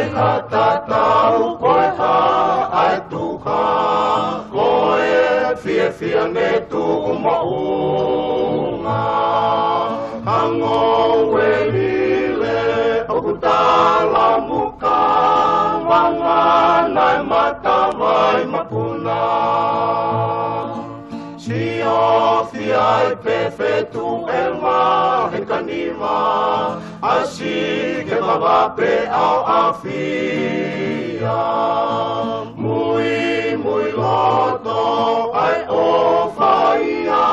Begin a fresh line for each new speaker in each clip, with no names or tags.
ai hatatau koe ha ai tuha koe fia ne tu maunga hango welile okutala muka wanganai matawai mapuna Sio fiai perfeito e mahe kanima Asi ke mawape au awhia Mui loto ai o whaia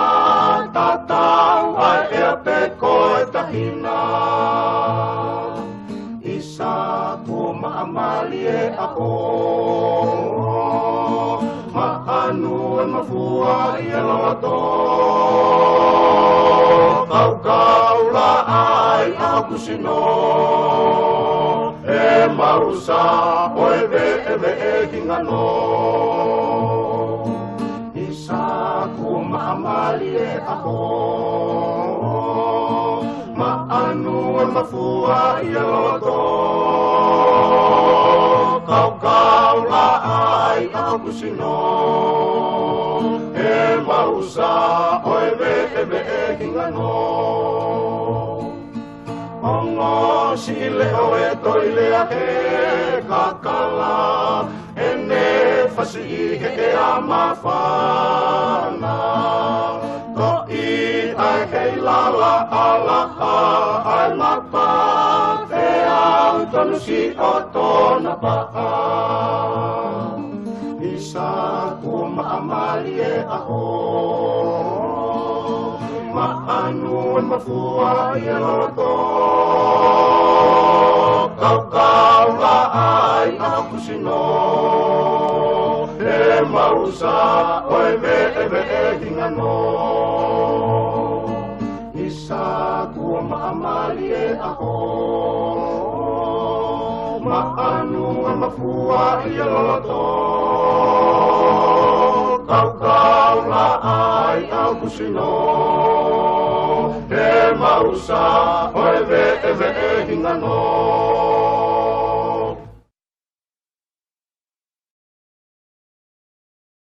Tatau ai ea pe koe tahina Isa ku maamali e ako Ma'anu e mafua i e loto Kau la ai au kusino E mausa o e kingano Isa ku maamali e ako Ma'anu e mafua i e loto Kau la ai au kusino E mausa o e kingano Ongo sile o e toile a he kakala E ne fasi he e a mawhana Ko i ai hei lala ala ai lapa E au tonu si o tona paa Isa ku maamali e aho Ma'anu e mafua i e loto Kau la ai au kusino E mausa o e kingano Isa ku maamali e aho Ma'anu e mafua i e loto Kau la ai au kusino E mausa o e hingano